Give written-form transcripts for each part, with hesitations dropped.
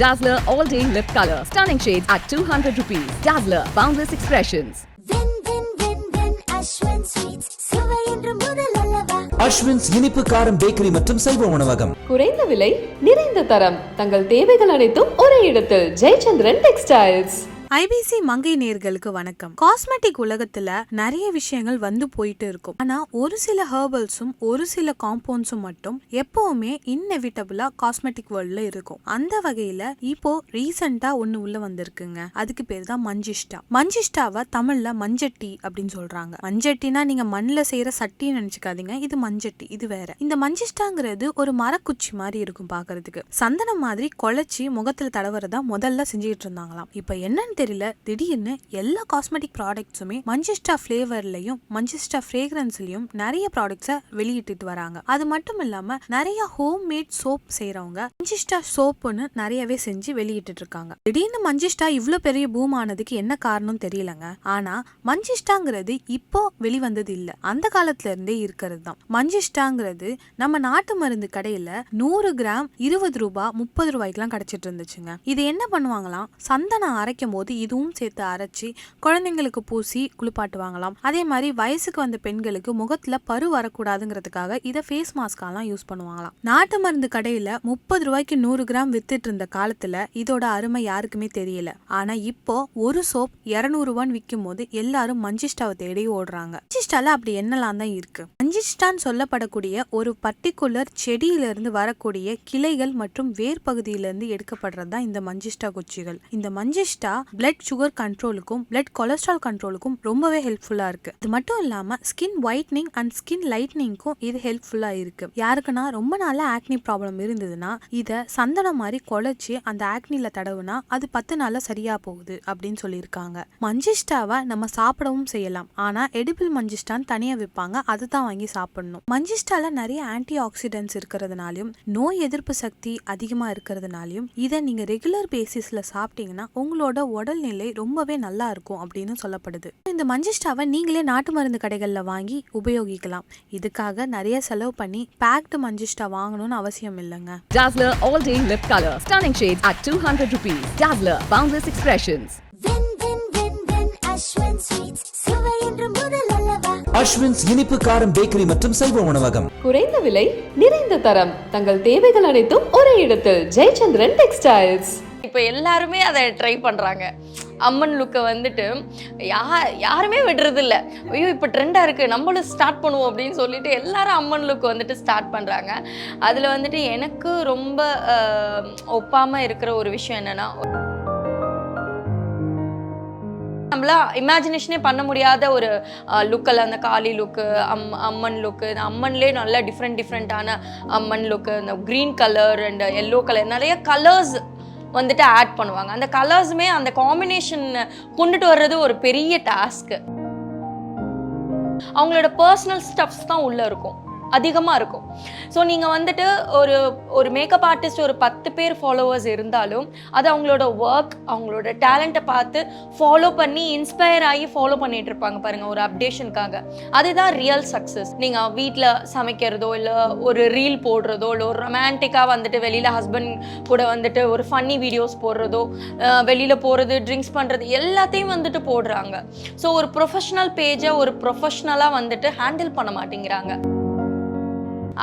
Dazller All Day Lip Color. Stunning shades at 200 rupees. Dazller Boundless Expressions. Ashwins இனிப்பு காரம் bakery மற்றும் சைவ உணவகம். குறைந்த விலை நிறைந்த தரம் தங்கள் தேவைகள் அனைத்தும் ஒரே இடத்தில் ஜெயச்சந்திரன் டெக்ஸ்டைல்ஸ். IBC மங்கை நேர்களுக்கு வணக்கம். காஸ்மெட்டிக் உலகத்துல நிறைய விஷயங்கள் வந்து போயிட்டு இருக்கும். ஆனா ஒரு சில ஹெர்பல்ஸும் ஒரு சில காம்பவுண்ட்ஸும் மட்டும் எப்பவுமே இன்னெவிட்டபிளா காஸ்மெட்டிக் வேர்ல்ட்ல இருக்கும். அந்த வகையில இப்போ ரீசெண்டா ஒண்ணு உள்ள வந்திருக்குங்க. அதுக்கு பேர் தான் மஞ்சிஷ்டா. மஞ்சிஷ்டாவை தமிழ்ல மஞ்சட்டி அப்படின்னு சொல்றாங்க. மஞ்சட்டினா நீங்க மண்ணில் செய்யற சட்டின்னு நினைச்சுக்காதீங்க. இது மஞ்சட்டி, இது வேற. இந்த மஞ்சிஷ்டாங்கிறது ஒரு மரக்குச்சி மாதிரி இருக்கும் பாக்குறதுக்கு. சந்தனம் மாதிரி குழைச்சி முகத்துல தடவுறதா முதல்ல செஞ்சுட்டு இருந்தாங்களாம். இப்ப என்னன்னு தெரியல, திடீர்னு எல்லா காஸ்மெட்டிக் ப்ராடக்ட்ஸுமே மஞ்சிஷ்டா ஃபிளேவர்லயும் மஞ்சிஷ்டா ஃப்ரேக்ரன்ஸ்லயும் நிறைய ப்ராடக்ட்ஸை வெளியிட்டு வராங்க. அது மட்டும் இல்லாம நிறைய ஹோம் மேட் சோப் செய்யறவங்க மஞ்சிஷ்டா சோப்புன்னு நிறையவே செஞ்சு வெளியிட்டு இருக்காங்க. திடீர்னு மஞ்சிஷ்டா இவ்வளவு பெரிய பூம் ஆனதுக்கு என்ன காரணம் தெரியலங்க. ஆனா மஞ்சிஷ்டாங்கிறது இப்போ வெளிவந்தது இல்ல, அந்த காலத்துல இருந்தே இருக்கிறது தான். மஞ்சிஷ்டாங்கிறது நம்ம நாட்டு மருந்து கடையில 100 கிராம் 20 ரூபாய் 30 ரூபாய்க்குலாம் கிடைச்சிட்டு இருந்துச்சுங்க. இது என்ன பண்ணுவாங்களாம், சந்தனம் அரைக்கும் போது இதுவும் சேர்த்து அரைச்சி குழந்தைங்களுக்கு பூசி குளிப்பாட்டுவாங்களாம். அதே மாதிரி வயசுக்கு வந்த பெண்களுக்கு முகத்துல பரு வரக்கூடாதுங்கிறதுக்காக இதை ஃபேஸ் மாஸ்காலாம் யூஸ் பண்ணுவாங்களாம். நாட்டு மருந்து கடையில 30 ரூபாய்க்கு 100 கிராம் வித்துட்டு இருந்த காலத்துல இதோட அருமை யாருக்குமே தெரியல. ஆனா இப்போ ஒரு சோப் 200 ரூபான்னு விற்கும் போது எல்லாரும் மஞ்சிஷ்டாவை தேடி ஓடுறாங்க. மஞ்சிஷ்டால அப்படி என்னெல்லாம் தான் இருக்கு? மஞ்சிஷ்டான்னு சொல்லப்படக்கூடிய ஒரு பர்டிகுலர் செடியில இருந்து வரக்கூடிய கிளைகள் மற்றும் வேர் பகுதியிலிருந்து எடுக்கப்படுறதுதான் இந்த மஞ்சிஷ்டா குச்சிகள். இந்த manjishta blood sugar கண்ட்ரோலுக்கும் blood cholesterol கண்ட்ரோலுக்கும் ரொம்பவே ஹெல்ப்ஃபுல்லா இருக்கு. இது மட்டும் இல்லாம ஸ்கின் ஒயிட்னிங் அண்ட் ஸ்கின் லைட்னிங்க்கும் இது ஹெல்ப்ஃபுல்லா இருக்கு. யாருக்குன்னா ரொம்ப நாள ஆக்னி ப்ராப்ளம் இருந்ததுன்னா இத சந்தனம் மாதிரி குழைச்சி அந்த ஆக்னில தடவுனா அது 10 நாள்ல சரியா போகுது அப்படின்னு சொல்லியிருக்காங்க. மஞ்சிஷ்டாவை நம்ம சாப்பிடவும் செய்யலாம். ஆனா எடிபிள் மஞ்சிஷ்டான்னு தனியா விற்பாங்க, அதுதான் வாங்கி சாப்பிடணும். மஞ்சிஷ்டால நிறைய ஆன்டி ஆக்சிடென்ட்ஸ் இருக்கிறதுனாலையும் நோய் எதிர்ப்பு சக்தி அதிகமா இருக்கிறதுனாலையும் இதை நீங்க ரெகுலர் பேசிஸ்ல சாப்பிட்டீங்கன்னா உங்களோட உடல்நிலை ரொம்பவே நல்லா இருக்கும் அப்படின்னு சொல்லப்படுது. இந்த மஞ்சிஷ்டாவை நீங்களே நாட்டு மருந்து கடைகள்ல வாங்கி உபயோகிக்கலாம். இதுக்காக நிறைய செலவு பண்ணி பேக்டு மஞ்சிஷ்டா வாங்கணும்னு அவசியம் இல்லைங்க. Dazller All Day Lip Color. Stunning shades at 200 rupees. Dazller Boundless Expressions. Ashwins இனிப்பு காரம் பேக்கரி மற்றும் சைவ உணவகம். குறைந்த விலை நிறைந்த தரம் தங்கள் தேவைகள் அனைத்தும் ஒரே இடத்தில் ஜெயச்சந்திரன் டெக்ஸ்டைல்ஸ். இப்போ எல்லாருமே அதை ட்ரை பண்ணுறாங்க. அம்மன் லுக்கை வந்துட்டு யாருமே விடுறது இல்லை. ஐயோ இப்போ ட்ரெண்டாக இருக்குது, நம்மளும் ஸ்டார்ட் பண்ணுவோம் அப்படின்னு சொல்லிட்டு எல்லாரும் அம்மன் லுக் வந்துட்டு ஸ்டார்ட் பண்ணுறாங்க. அதில் வந்துட்டு எனக்கு ரொம்ப ஒப்பாமல் இருக்கிற ஒரு விஷயம் என்னென்னா, நம்மள இமேஜினேஷனே பண்ண முடியாத ஒரு லுக்கில் அந்த காளி லுக்கு, அம்மன் லுக்கு, இந்த அம்மன்லேயே நல்லா டிஃப்ரெண்ட்டான அம்மன் லுக்கு, இந்த green colour and yellow colour, நிறைய கலர்ஸ் வந்துட்டு ஆட் பண்ணுவாங்க. அந்த கலர்ஸுமே அந்த காம்பினேஷன் கொண்டுட்டு வர்றது ஒரு பெரிய டாஸ்க்கு. அவங்களோட பர்சனல் ஸ்டப்ஸ் தான் உள்ளே இருக்கும், அதிகமாக இருக்கும். ஸோ நீங்கள் வந்துட்டு ஒரு மேக்கப் ஆர்டிஸ்ட் ஒரு 10 பேர் ஃபாலோவர்ஸ் இருந்தாலும் அது அவங்களோட ஒர்க், அவங்களோட டேலண்ட்டை பார்த்து ஃபாலோ பண்ணி இன்ஸ்பயர் ஆகி ஃபாலோ பண்ணிட்டு இருப்பாங்க பாருங்கள், ஒரு அப்டேஷனுக்காக. அதுதான் ரியல் சக்ஸஸ். நீங்கள் வீட்டில் சமைக்கிறதோ இல்லை ஒரு ரீல் போடுறதோ இல்லை ஒரு ரொமான்டிக்காக வந்துட்டு வெளியில் ஹஸ்பண்ட் கூட வந்துட்டு ஒரு ஃபன்னி வீடியோஸ் போடுறதோ, வெளியில் போகிறது, ட்ரிங்க்ஸ் பண்ணுறது எல்லாத்தையும் வந்துட்டு போடுறாங்க. ஸோ ஒரு ப்ரொஃபஷ்னல் பேஜை ஒரு ப்ரொஃபஷ்னலாக வந்துட்டு ஹேண்டில் பண்ண மாட்டேங்கிறாங்க.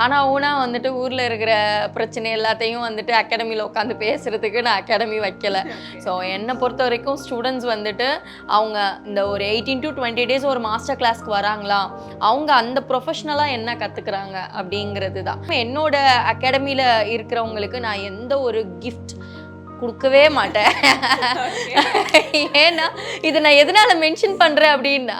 ஆனால் ஊனா வந்துட்டு ஊரில் இருக்கிற பிரச்சனை எல்லாத்தையும் வந்துட்டு அகாடமியில் உட்காந்து பேசுகிறதுக்கு நான் அகாடமி வைக்கலை. ஸோ என்னை பொறுத்த வரைக்கும் ஸ்டூடெண்ட்ஸ் வந்துட்டு அவங்க இந்த ஒரு 18 to 20 days ஒரு மாஸ்டர் கிளாஸ்க்கு வராங்களா, அவங்க அந்த ப்ரொஃபஷ்னலாக என்ன கற்றுக்குறாங்க அப்படிங்கிறது தான். என்னோட அகாடமியில் இருக்கிறவங்களுக்கு நான் எந்த ஒரு கிஃப்ட் கொடுக்கவே மாட்டேன். ஏன்னா இது நான் எதனால மென்ஷன் பண்ணுறேன் அப்படின்னா,